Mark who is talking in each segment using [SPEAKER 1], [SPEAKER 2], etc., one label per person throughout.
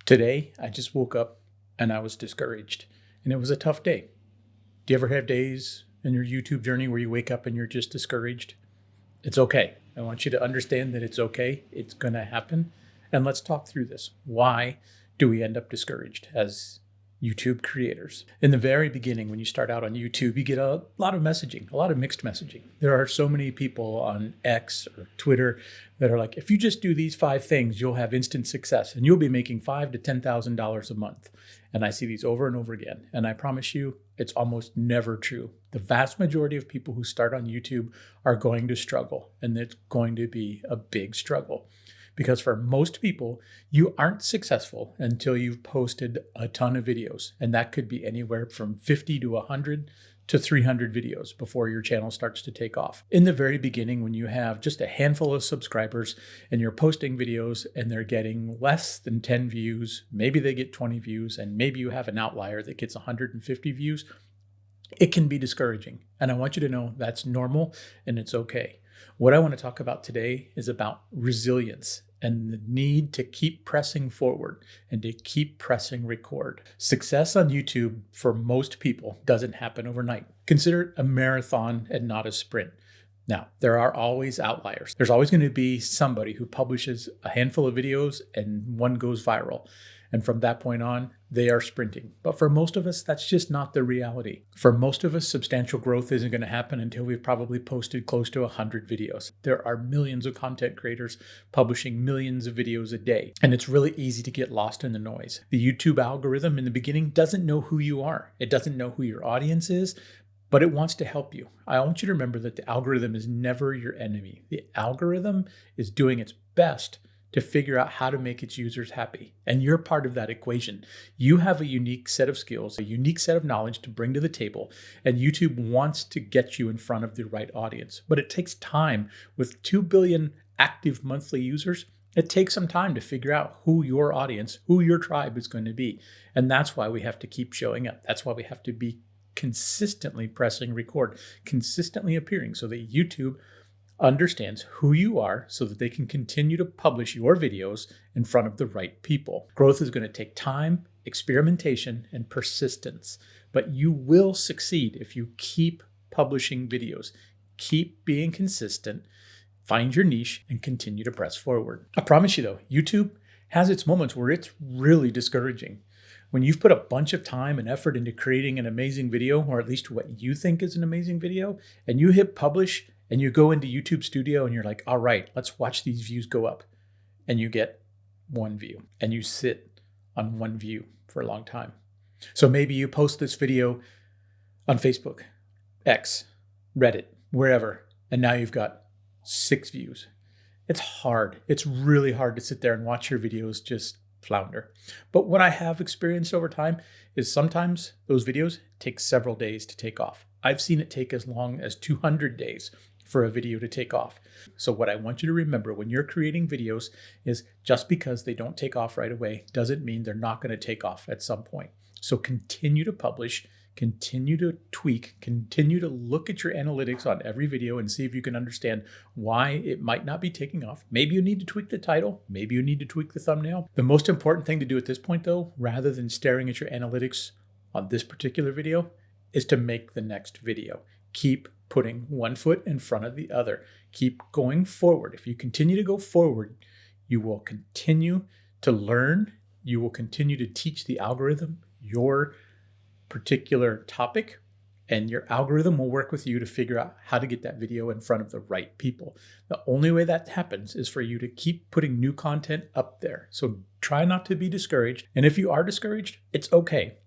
[SPEAKER 1] Today, I just woke up and I was discouraged, and it was a tough day. Do you ever have days in your YouTube journey where you wake up and you're just discouraged? It's okay. I want you to understand that it's okay. It's going to happen. And let's talk through this. Why do we end up discouraged as YouTube creators? In the very beginning, when you start out on YouTube, you get a lot of messaging, a lot of mixed messaging. There are so many people on X or Twitter that are like, if you just do these 5 things, you'll have instant success and you'll be making $5,000 to $10,000 a month. And I see these over and over again. And I promise you, it's almost never true. The vast majority of people who start on YouTube are going to struggle, and it's going to be a big struggle. Because for most people, you aren't successful until you've posted a ton of videos. And that could be anywhere from 50 to 100 to 300 videos before your channel starts to take off. In the very beginning, when you have just a handful of subscribers and you're posting videos and they're getting less than 10 views, maybe they get 20 views, and maybe you have an outlier that gets 150 views, it can be discouraging. And I want you to know that's normal and it's okay. What I want to talk about today is about resilience and the need to keep pressing forward and to keep pressing record. Success on YouTube for most people doesn't happen overnight. Consider it a marathon and not a sprint. Now, there are always outliers. There's always going to be somebody who publishes a handful of videos and one goes viral. And from that point on, they are sprinting. But for most of us, that's just not the reality. For most of us, substantial growth isn't going to happen until we've probably posted close to 100 videos. There are millions of content creators publishing millions of videos a day, and it's really easy to get lost in the noise. The YouTube algorithm in the beginning doesn't know who you are. It doesn't know who your audience is, but it wants to help you. I want you to remember that the algorithm is never your enemy. The algorithm is doing its best to figure out how to make its users happy. And you're part of that equation. You have a unique set of skills, a unique set of knowledge to bring to the table, and YouTube wants to get you in front of the right audience. But it takes time. With 2 billion active monthly users, it takes some time to figure out who your audience, who your tribe is going to be. And that's why we have to keep showing up. That's why we have to be consistently pressing record, consistently appearing, so that YouTube understands who you are so that they can continue to publish your videos in front of the right people. Growth is going to take time, experimentation, and persistence, but you will succeed if you keep publishing videos, keep being consistent, find your niche, and continue to press forward. I promise you though, YouTube has its moments where it's really discouraging. When you've put a bunch of time and effort into creating an amazing video, or at least what you think is an amazing video, and you hit publish, and you go into YouTube Studio and you're like, all right, let's watch these views go up. And you get 1 view and you sit on 1 view for a long time. So maybe you post this video on Facebook, X, Reddit, wherever, and now you've got 6 views. It's hard. It's really hard to sit there and watch your videos just flounder. But what I have experienced over time is sometimes those videos take several days to take off. I've seen it take as long as 200 days for a video to take off. So what I want you to remember when you're creating videos is just because they don't take off right away doesn't mean they're not going to take off at some point. So continue to publish, continue to tweak, continue to look at your analytics on every video and see if you can understand why it might not be taking off. Maybe you need to tweak the title, maybe you need to tweak the thumbnail. The most important thing to do at this point though, rather than staring at your analytics on this particular video, is to make the next video. Keep putting one foot in front of the other. Keep going forward. If you continue to go forward, you will continue to learn. You will continue to teach the algorithm your particular topic, and your algorithm will work with you to figure out how to get that video in front of the right people. The only way that happens is for you to keep putting new content up there. So try not to be discouraged. And if you are discouraged, it's okay.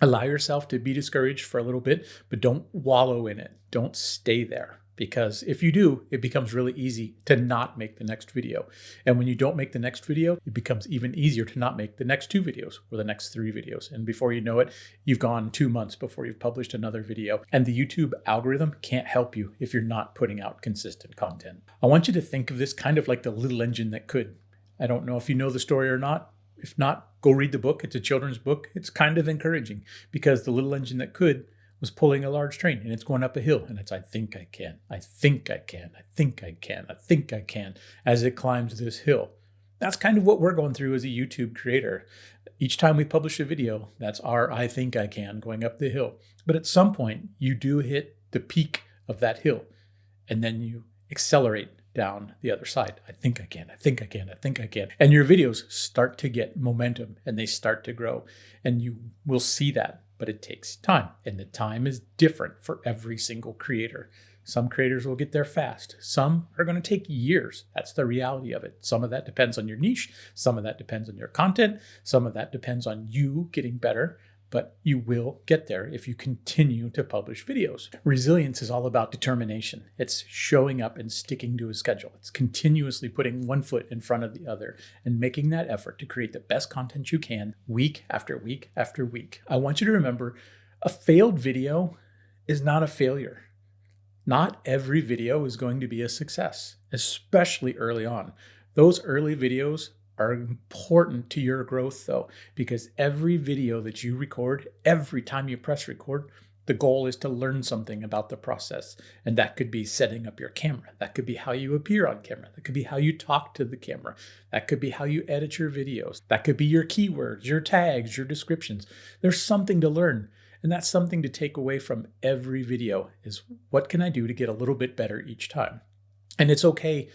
[SPEAKER 1] Allow yourself to be discouraged for a little bit, but don't wallow in it. Don't stay there, because if you do, it becomes really easy to not make the next video. And when you don't make the next video, it becomes even easier to not make the next 2 videos or the next 3 videos. And before you know it, you've gone 2 months before you've published another video. And the YouTube algorithm can't help you if you're not putting out consistent content. I want you to think of this kind of like the little engine that could. I don't know if you know the story or not. If not, go read the book. It's a children's book. It's kind of encouraging because the little engine that could was pulling a large train and it's going up a hill and it's, I think I can, I think I can, I think I can, I think I can, as it climbs this hill. That's kind of what we're going through as a YouTube creator. each time we publish a video, that's our I think I can going up the hill. But at some point, you do hit the peak of that hill, and then you accelerate down the other side. I think I can, I think I can, I think I can. And your videos start to get momentum and they start to grow, and you will see that, but it takes time, and the time is different for every single creator. Some creators will get there fast. Some are going to take years. That's the reality of it. Some of that depends on your niche. Some of that depends on your content. Some of that depends on you getting better. But you will get there if you continue to publish videos. Resilience is all about determination. It's showing up and sticking to a schedule. It's continuously putting one foot in front of the other and making that effort to create the best content you can week after week after week. I want you to remember, a failed video is not a failure. Not every video is going to be a success, especially early on. Those early videos are important to your growth though, because every video that you record, every time you press record, the goal is to learn something about the process. And that could be setting up your camera. That could be how you appear on camera. That could be how you talk to the camera. That could be how you edit your videos. That could be your keywords, your tags, your descriptions. There's something to learn. And that's something to take away from every video, is what can I do to get a little bit better each time? And it's okay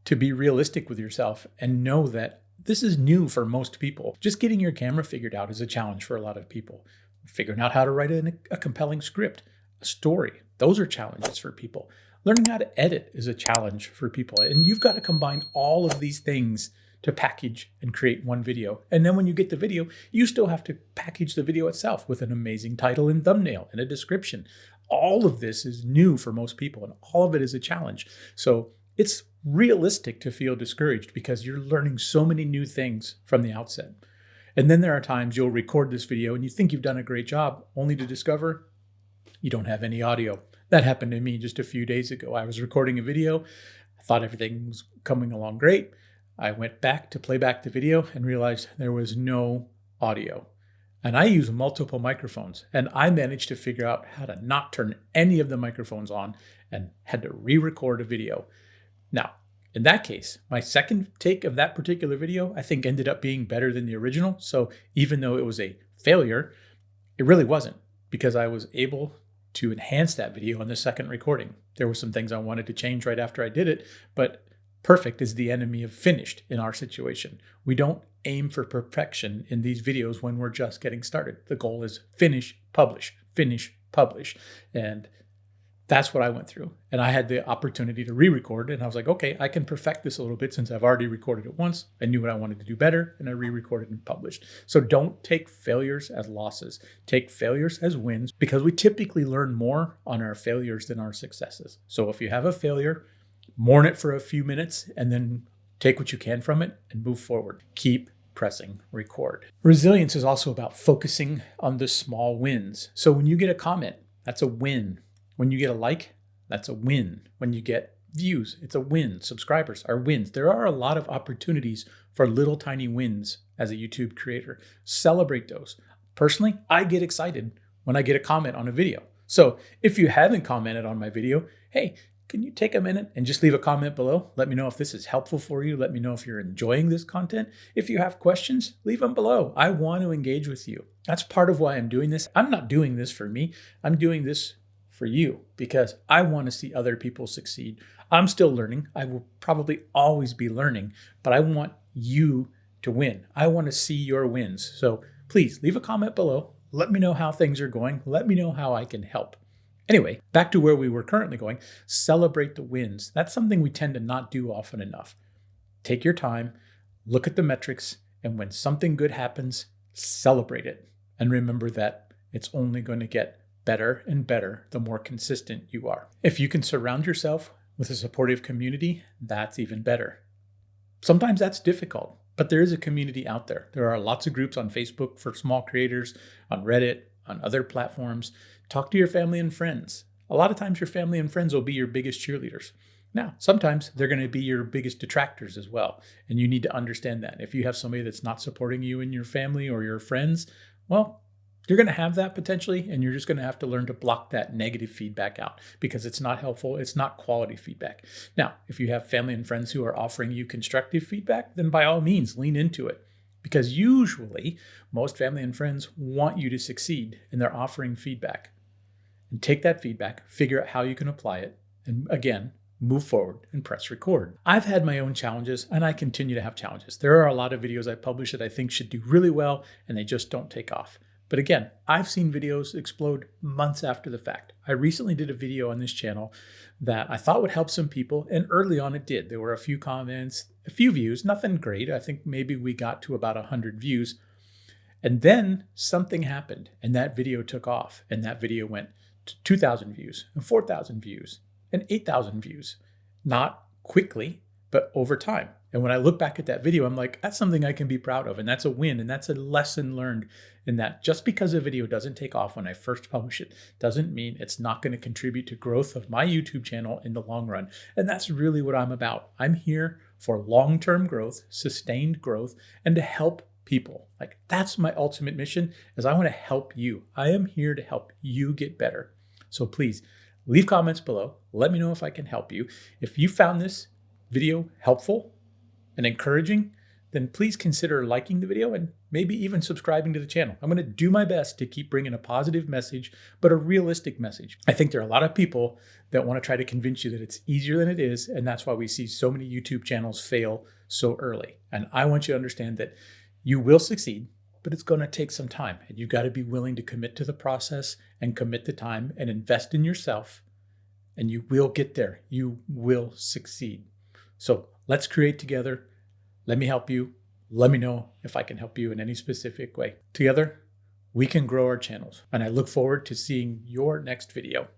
[SPEAKER 1] to be realistic with yourself and know that this is new for most people. Just getting your camera figured out is a challenge for a lot of people. Figuring out how to write a compelling script, a story, those are challenges for people. Learning how to edit is a challenge for people. And you've got to combine all of these things to package and create one video. And then when you get the video, you still have to package the video itself with an amazing title and thumbnail and a description. All of this is new for most people, and all of it is a challenge. So it's realistic to feel discouraged because you're learning so many new things from the outset. And then there are times you'll record this video and you think you've done a great job, only to discover you don't have any audio. That happened to me just a few days ago. I was recording a video. I thought everything was coming along great. I went back to play back the video and realized there was no audio. And I use multiple microphones, and I managed to figure out how to not turn any of the microphones on and had to re-record a video. Now, in that case, my second take of that particular video, I think, ended up being better than the original. So even though it was a failure, it really wasn't, because I was able to enhance that video on the second recording. There were some things I wanted to change right after I did it, but perfect is the enemy of finished in our situation. We don't aim for perfection in these videos when we're just getting started. The goal is finish, publish, finish, publish. And that's what I went through. And I had the opportunity to re-record, and I was like, okay, I can perfect this a little bit since I've already recorded it once. I knew what I wanted to do better, and I re-recorded and published. So don't take failures as losses. Take failures as wins, because we typically learn more on our failures than our successes. So if you have a failure, mourn it for a few minutes and then take what you can from it and move forward. Keep pressing record. Resilience is also about focusing on the small wins. So when you get a comment, that's a win. When you get a like, that's a win. When you get views, it's a win. Subscribers are wins. There are a lot of opportunities for little tiny wins as a YouTube creator. Celebrate those. Personally, I get excited when I get a comment on a video. So if you haven't commented on my video, hey, can you take a minute and just leave a comment below? Let me know if this is helpful for you. Let me know if you're enjoying this content. If you have questions, leave them below. I want to engage with you. That's part of why I'm doing this. I'm not doing this for me. I'm doing this for you because I want to see other people succeed. I'm still learning. I will probably always be learning, but I want you to win. I want to see your wins. So please leave a comment below. Let me know how things are going. Let me know how I can help. Anyway, back to where we were currently going. Celebrate the wins. That's something we tend to not do often enough. Take your time, look at the metrics, and when something good happens, celebrate it. And remember that it's only going to get better and better the more consistent you are. If you can surround yourself with a supportive community, that's even better. Sometimes that's difficult, but there is a community out there. There are lots of groups on Facebook for small creators, on Reddit, on other platforms. Talk to your family and friends. A lot of times your family and friends will be your biggest cheerleaders. Now, sometimes they're going to be your biggest detractors as well. And you need to understand that. If you have somebody that's not supporting you in your family or your friends, well, you're going to have that potentially, and you're just going to have to learn to block that negative feedback out because it's not helpful. It's not quality feedback. Now, if you have family and friends who are offering you constructive feedback, then by all means, lean into it because usually most family and friends want you to succeed and they're offering feedback. And take that feedback, figure out how you can apply it, and again, move forward and press record. I've had my own challenges and I continue to have challenges. There are a lot of videos I publish that I think should do really well and they just don't take off. But again, I've seen videos explode months after the fact. I recently did a video on this channel that I thought would help some people, and early on it did. There were a few comments, a few views, nothing great. I think maybe we got to about 100 views. And then something happened and that video took off, and that video went to 2,000 views and 4,000 views and 8,000 views. Not quickly, but over time. And when I look back at that video, I'm like, that's something I can be proud of. And that's a win. And that's a lesson learned in that just because a video doesn't take off when I first publish it, doesn't mean it's not going to contribute to growth of my YouTube channel in the long run. And that's really what I'm about. I'm here for long-term growth, sustained growth, and to help people. Like, that's my ultimate mission, is I want to help you. I am here to help you get better. So please leave comments below. Let me know if I can help you. If you found this video helpful and encouraging, then please consider liking the video and maybe even subscribing to the channel. I'm going to do my best to keep bringing a positive message, but a realistic message. I think there are a lot of people that want to try to convince you that it's easier than it is, and that's why we see so many YouTube channels fail so early. And I want you to understand that you will succeed, but it's going to take some time, and you've got to be willing to commit to the process and commit the time and invest in yourself, and you will get there. You will succeed. So let's create together. Let me help you. Let me know if I can help you in any specific way. Together, we can grow our channels. And I look forward to seeing your next video.